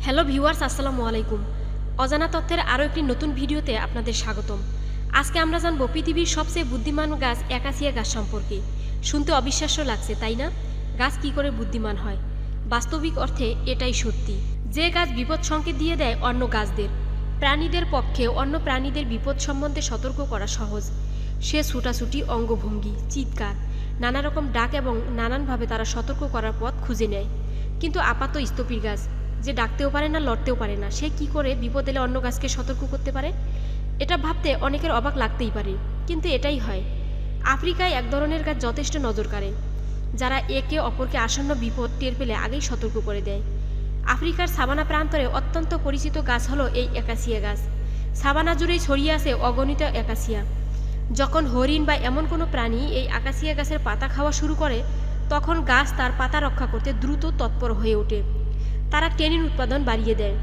Hello viewers, আসসালামু আলাইকুম। অজানা তথ্যের আরও একটি নতুন ভিডিওতে আপনাদের স্বাগতম। আজকে আমরা জানব পৃথিবীর সবচেয়ে বুদ্ধিমান গাছ অ্যাকাসিয়া গাছ সম্পর্কে। শুনতে অবিশ্বাস্য লাগছে, তাই না? গাছ কী করে বুদ্ধিমান হয়? বাস্তবিক অর্থে এটাই সত্যি। যে গাছ বিপদ সংকেত দিয়ে দেয় অন্য গাছদের। প্রাণীদের পক্ষে অন্য প্রাণীদের বিপদ সম্বন্ধে সতর্ক করা সহজ। সে ছুটাছুটি, অঙ্গভঙ্গি, চিৎকার, নানা রকম ডাক এবং নানানভাবে তারা সতর্ক করার পথ খুঁজে নেয়। কিন্তু আপাত স্থবির গাছ, যে ডাকতেও পারে না, লড়তেও পারে না, সে কি করে বিপদ এলে অন্য গাছকে সতর্ক করতে পারে? এটা ভাবতে অনেকের অবাক লাগতেই পারে, কিন্তু এটাই হয়। আফ্রিকায় এক ধরনের গাছ যথেষ্ট নজর কাড়ে, যারা একে অপরকে আসন্ন বিপদ টের পেলে আগেই সতর্ক করে দেয়। আফ্রিকার সাভানা প্রান্তরে অত্যন্ত পরিচিত গাছ হলো এই অ্যাকাসিয়া গাছ। সাভানা জুড়েই ছড়িয়ে আছে অগণিত অ্যাকাসিয়া। যখন হরিণ বা এমন কোনো প্রাণী এই আকাশিয়া গাছের পাতা খাওয়া শুরু করে, তখন গাছ তার পাতা রক্ষা করতে দ্রুত তৎপর হয়ে ওঠে। তারা টেনিন উৎপাদন বাড়িয়ে দেয়।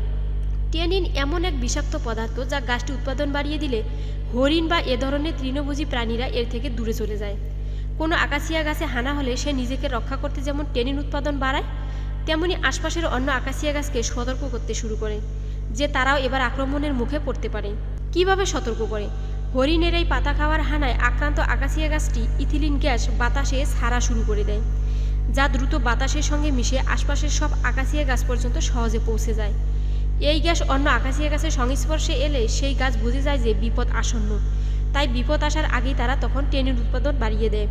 টেনিন এমন এক বিষাক্ত পদার্থ যা গাছটি উৎপাদন বাড়িয়ে দিলে হরিণ বা এ ধরনের তৃণভোজী প্রাণীরা এর থেকে দূরে চলে যায়। কোনো আকাশিয়া গাছে হানা হলে সে নিজেকে রক্ষা করতে যেমন টেনিন উৎপাদন বাড়ায়, তেমনি আশপাশের অন্য আকাশিয়া গাছকে সতর্ক করতে শুরু করে যে তারাও এবার আক্রমণের মুখে পড়তে পারে। কিভাবে সতর্ক করে? হরিণের এই পাতা খাওয়ার হানায় আক্রান্ত আকাশিয়া গাছটি ইথিলিন গ্যাস বাতাসে ছাড়া শুরু করে দেয়, যা দ্রুত বাতাসের সঙ্গে মিশে আশপাশের সব আকাশিয়া গাছ পর্যন্ত সহজে পৌঁছে যায়। এই গ্যাস অন্য আকাশিয়া গাছের সংস্পর্শে এলে সেই গাছ বুঝে যায় যে বিপদ আসন্ন, তাই বিপদ আসার আগেই তারা তখন টেনিন উৎপাদন বাড়িয়ে দেয়।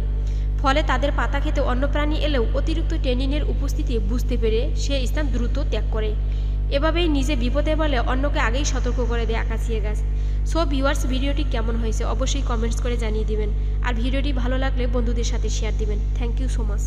ফলে তাদের পাতা খেতে অন্য প্রাণী এলেও অতিরিক্ত টেনিনের উপস্থিতি বুঝতে পেরে সে স্থান দ্রুত ত্যাগ করে। এভাবেই নিজে বিপদে বলে অন্যকে আগেই সতর্ক করে দেয় আকাশিয়া গাছ। সো ভিউয়ার্স, ভিডিওটি কেমন হয়েছে অবশ্যই কমেন্টস করে জানিয়ে দিবেন, আর ভিডিওটি ভালো লাগলে বন্ধুদের সাথে শেয়ার দিবেন। Thank you so much.